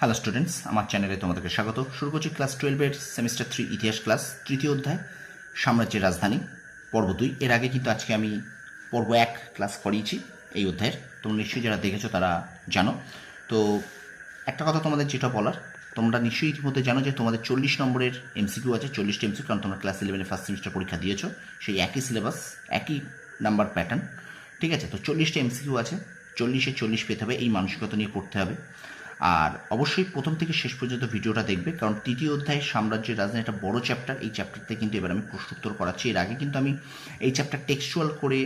Hello students, আমার চ্যানেলে তোমাদেরকে স্বাগত। শুরু করছি ক্লাস 12-এর সেমিস্টার 3 ইতিহাস ক্লাস, তৃতীয় অধ্যায় সাম্রাজ্যের রাজধানী, পর্ব 2। এর আগে কিন্তু আজকে আমি পর্ব 1 ক্লাস করিয়েছি এই অধ্যায়ের। তোমরা নিশ্চয়ই যারা দেখেছো তারা জানো। তো একটা কথা তোমাদের যেটা বলার, তোমরা নিশ্চয়ই ইতিমধ্যে জানো যে তোমাদের 40 নম্বরের এমসিকিউ আছে, 40টা এমসিকিউ, কারণ তোমরা ক্লাস 11-এ ফার্স্ট সেমিস্টার পরীক্ষা দিয়েছো, সেই একই সিলেবাস, একই নাম্বার প্যাটার্ন, ঠিক আছে? তো 40টা এমসিকিউ আছে, 40-এ 40 পেতে হবে, এই মানসিকতা নিয়ে পড়তে হবে। আর অবশ্যই প্রথম থেকে শেষ পর্যন্ত ভিডিওটা দেখবে, কারণ তৃতীয় অধ্যায় সাম্রাজ্যের রাজধানী একটা বড় চ্যাপ্টার। এই চ্যাপ্টারতে কিন্তু এবার আমি প্রশ্নোত্তর করাচ্ছি। এর আগে কিন্তু আমি এই চ্যাপ্টার টেক্সচুয়াল করে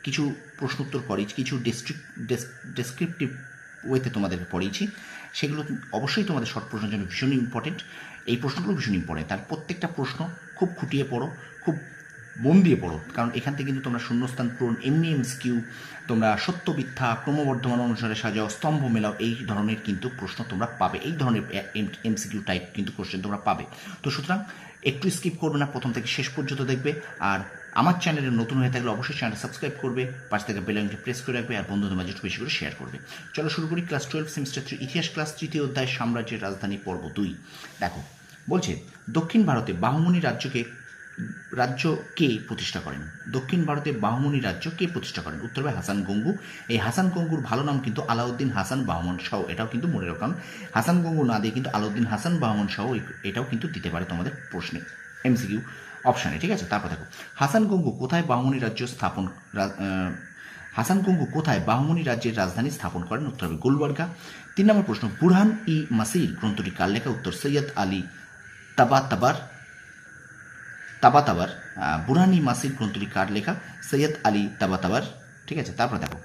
কিছু প্রশ্নোত্তর করিয়েছি, কিছু ডেসক্রিপটিভ ওয়েতে তোমাদেরকে পড়িয়েছি। সেগুলো অবশ্যই তোমাদের শর্ট প্রশ্নের জন্য ভীষণ ইম্পর্টেন্ট। এই প্রশ্নগুলো ভীষণ ইম্পর্টেন্ট, তার প্রত্যেকটা প্রশ্ন খুব খুঁটিয়ে পড়ো, খুব মন দিয়ে পড়ো, কারণ এখান থেকে কিন্তু তোমরা শূন্যস্থান পূরণ, এমনি এমসিকিউ, তোমরা সত্য মিথ্যা ক্রমবর্ধমান অনুসারে সাজাও, স্তম্ভ মেলাও, এই ধরনের কিন্তু প্রশ্ন তোমরা পাবে, এই ধরনের এমসিকিউ টাইপ কিন্তু কোশ্চেন তোমরা পাবে। তো সুতরাং একটু স্কিপ করবে না, প্রথম থেকে শেষ পর্যন্ত দেখবে। আর আমার চ্যানেলে নতুন হয়ে থাকলে অবশ্যই চ্যানেলটা সাবস্ক্রাইব করবে, পাশ থেকে বেল আইকনটি প্রেস করে রাখবে, আর বন্ধুদের মাঝে একটু বেশি করে শেয়ার করবে। চলো শুরু করি ক্লাস 12 সেমিস্টার 3 ইতিহাস ক্লাস, তৃতীয় অধ্যায় সাম্রাজ্যের রাজধানী, পর্ব 2। দেখো, বলছে দক্ষিণ ভারতে বাহুমনি রাজ্য কে প্রতিষ্ঠা করেন? দক্ষিণ ভারতে বাহমনি রাজ্য কে প্রতিষ্ঠা করেন? উত্তর হবে হাসান গঙ্গু। এই হাসান গঙ্গুর ভালো নাম কিন্তু আলাউদ্দিন হাসান বাহমন শাহ, এটাও কিন্তু মনে রাখুন। হাসান গঙ্গু না দিয়ে কিন্তু আলাউদ্দিন হাসান বাহমন শাহ, এটাও কিন্তু দিতে পারে তোমাদের প্রশ্নে, এমসিকিউ অপশানে, ঠিক আছে? তারপর দেখো, হাসান গঙ্গু কোথায় বাহমনি রাজ্য স্থাপন হাসান গঙ্গু কোথায় বাহমনি রাজ্যের রাজধানী স্থাপন করেন? উত্তর হবে গুলবার্গা। 3 নম্বর প্রশ্ন, বুরহান ই মাসির গ্রন্থটি কার লেখা? উত্তর সৈয়দ আলী তাবাতাবার। বুরহানি মাসির গ্রন্থটি কার লেখা? সৈয়দ আলী তাবাতাবার, ঠিক আছে? তারপরে দেখো,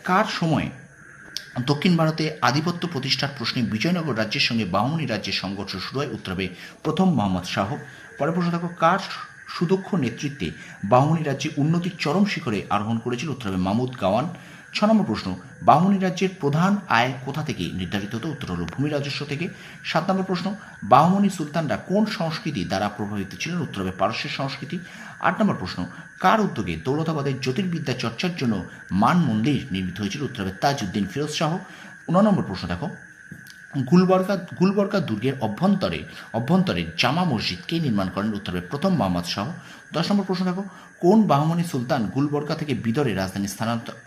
কার সময়ে দক্ষিণ ভারতে আধিপত্য প্রতিষ্ঠার প্রশ্নে বিজয়নগর রাজ্যের সঙ্গে বাহমনি রাজ্যের সংঘর্ষ শুরু হয়? উত্তর হবে প্রথম মোহাম্মদ শাহ। পরের প্রশ্ন দেখো, কার সুদক্ষ নেতৃত্বে বাহমনি রাজ্যে উন্নতির চরম শিখরে আরোহণ করেছিল? উত্তর হবে মাহমুদ গাওয়ান। 6 নম্বর প্রশ্ন, বাহমনি রাজ্যের প্রধান আয় কোথা থেকে নির্ধারিত হতো? উত্তর হলো ভূমি রাজস্ব থেকে। 7 নম্বর প্রশ্ন, বাহমনি সুলতানরা কোন সংস্কৃতি দ্বারা প্রভাবিত ছিলেন? উত্তর হবে পারস্যের সংস্কৃতি। 8 নম্বর প্রশ্ন, কার উদ্যোগে দৌলতাবাদের জ্যোতির্বিদ্যা চর্চার জন্য মান মন্দির নির্মিত হয়েছিল? উত্তর হবে তাজউদ্দিন ফিরোজ শাহ। 9 নম্বর প্রশ্ন দেখো, গুলবর্গা দুর্গের অভ্যন্তরে জামা মসজিদ কে নির্মাণ করেন? উত্তর হবে প্রথম মোহাম্মদ শাহ। 10 নম্বর প্রশ্ন দেখো, কোন বাহমনি সুলতান গুলবর্গা থেকে বিদরে রাজধানী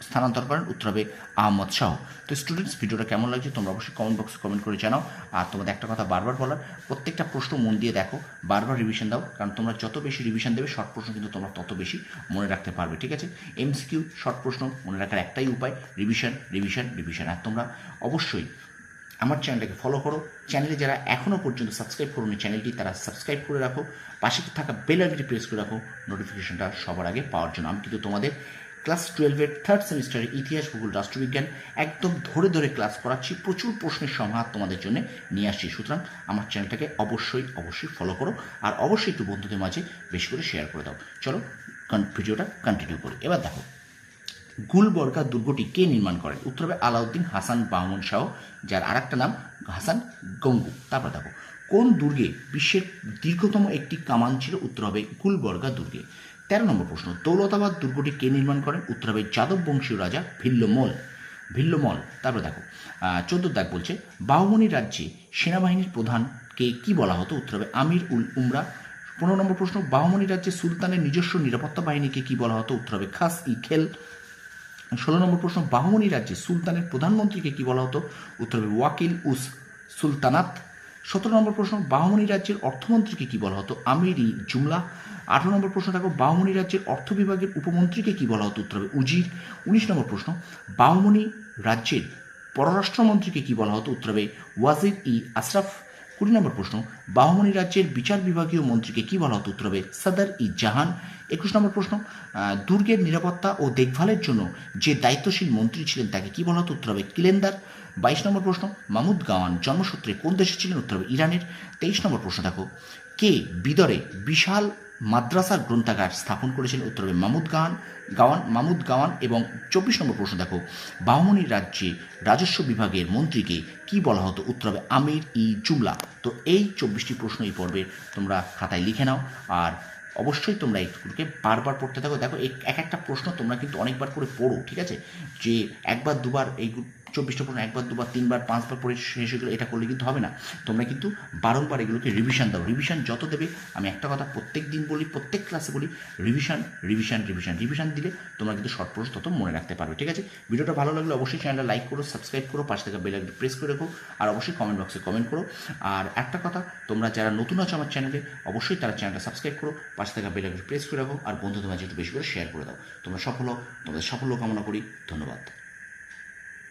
স্থানান্তর করেন? উত্তর হবে আহমদ শাহ। তো স্টুডেন্টস, ভিডিওটা কেমন লাগছে তোমরা অবশ্যই কমেন্ট বক্সে কমেন্ট করে জানাও। আর তোমাদের একটা কথা বারবার বলার, প্রত্যেকটা প্রশ্ন মন দিয়ে দেখো, বারবার রিভিশন দাও, কারণ তোমরা যত বেশি রিভিশন দেবে শর্ট প্রশ্ন কিন্তু তোমরা তত বেশি মনে রাখতে পারবে, ঠিক আছে? এমসিকিউ শর্ট প্রশ্ন মনে রাখার একটাই উপায়, রিভিশন রিভিশন রিভিশন। আর তোমরা অবশ্যই আমার চ্যানেলটাকে ফলো করো। চ্যানেলে যারা এখনও পর্যন্ত সাবস্ক্রাইব করোনি চ্যানেলটি, তারা সাবস্ক্রাইব করে রাখো, পাশে থাকা বেল আইকনটি প্রেস করে রাখো নোটিফিকেশনটা সবার আগে পাওয়ার জন্য। আমি কিন্তু তোমাদের ক্লাস 12-এর থার্ড সেমিস্টারের ইতিহাস, ভূগোল, রাষ্ট্রবিজ্ঞান একদম ধরে ধরে ক্লাস করাচ্ছি, প্রচুর প্রশ্নের সমাহার তোমাদের জন্য নিয়ে আসছি। সুতরাং আমার চ্যানেলটাকে অবশ্যই ফলো করো, আর অবশ্যই একটু বন্ধুদের মাঝে বেশি করে শেয়ার করে দাও। চলো ভিডিওটা কন্টিনিউ করি। এবার দেখো, গুলবর্গা দুর্গটি কে নির্মাণ করেন? উত্তর হবে আলাউদ্দিন হাসান বাহমন শাহ, যার আর একটা নাম হাসান গঙ্গু। তারপর দেখো, কোন দুর্গে বিশ্বের দীর্ঘতম একটি কামান ছিল? উত্তর হবে গুলবর্গা দুর্গে। 13 নম্বর প্রশ্ন, দৌলতাবাদ দুর্গটি কে নির্মাণ করেন? উত্তর হবে যাদব বংশীয় রাজা ভিল্লোমল। তারপর দেখো, 14 দাগ বলছে, বাহুমনি রাজ্যে সেনাবাহিনীর প্রধানকে কি বলা হতো? উত্তর হবে আমির উল উমরা। 15 নম্বর প্রশ্ন, বাহুমনি রাজ্যে সুলতানের নিজস্ব নিরাপত্তা বাহিনীকে কি বলা হতো? উত্তর হবে খাস ই খেল। 16 নম্বর প্রশ্ন, বাহমনি রাজ্যে সুলতানের প্রধানমন্ত্রীকে কি বলা হতো? উত্তর হবে ওয়াকিল উস সুলতানাত। 17 নম্বর প্রশ্ন, বাহমনি রাজ্যের অর্থমন্ত্রীকে কি বলা হতো? আমির ই জুমলা। 18 নম্বর প্রশ্ন দেখো, বাহমনি রাজ্যের অর্থ বিভাগের উপমন্ত্রীকে কি বলা হতো? উত্তর হবে উজির। 19 নম্বর প্রশ্ন, বাহমনি রাজ্যের পররাষ্ট্রমন্ত্রীকে কি বলা হতো? উত্তর হবে ওয়াজির ই আশরাফ। 20 নম্বর প্রশ্ন, বাহমনি রাজ্যের বিচার বিভাগীয় মন্ত্রীকে কি বলা হতো? উত্তর হবে সদর ই জাহান। 21 নম্বর প্রশ্ন, দুর্গের নিরাপত্তা ও দেখভালের জন্য যে দায়িত্বশীল মন্ত্রী ছিলেন তাকে কি বলা হতো? উত্তর হবে কিলেন্দার। 22 নম্বর প্রশ্ন, মাহমুদ গাওয়ান জন্মসূত্রে কোন দেশে ছিলেন? উত্তর হবে ইরানের। 23 নম্বর প্রশ্ন দেখো, কে বিদরে বিশাল মাদ্রাসার গ্রন্থাগার স্থাপন করেছিলেন? উত্তর হবে মাহমুদ গাওয়ান। এবং 24 নম্বর প্রশ্ন দেখো, বাহমনি রাজ্যে রাজস্ব বিভাগের মন্ত্রীকে কি বলা হতো? উত্তর হবে আমির ই জুমলা। তো এই 24টি প্রশ্ন এই পর্বে তোমরা খাতায় লিখে নাও, আর অবশ্যই তোমরা এইগুলোকে বারবার পড়তে থাকো। দেখো, এক একটা প্রশ্ন তোমরা কিন্তু অনেকবার করে পড়ো, ঠিক আছে? যে একবার দুবার এই 24টা প্রশ্ন একবার দুবার তিনবার পাঁচবার পড়ে শেষ হয়ে গেলে এটা করলে কিন্তু হবে না। তোমরা কিন্তু বারংবার এগুলোকে রিভিশন দাও। রিভিশন যত দেবে, আমি একটা কথা প্রত্যেক দিন বলি, প্রত্যেক ক্লাসে বলি, রিভিশন রিভিশন রিভিশন রিভিশন দিলে তোমরা কিন্তু শর্ট প্রশ্ন তত মনে রাখতে পারবে। ঠিক আছে, ভিডিওটা ভালো লাগলে অবশ্যই চ্যানেলটা লাইক করো, সাবস্ক্রাইব করো, পাশে থাকা বেল আইকনটি প্রেস করে রাখো, আর অবশ্যই কমেন্ট বক্সে কমেন্ট করো। আর একটা কথা, তোমরা যারা নতুন আছো আমার চ্যানেলে, অবশ্যই তারা চ্যানেলটা সাবস্ক্রাইব করো, পাশে থাকা বেল আইকনটি প্রেস করে রাখো, আর বন্ধুদের মাঝে একটু বেশি করে শেয়ার করে দাও। তোমরা সফল হও, তোমাদের সাফল্য কামনা করি। ধন্যবাদ।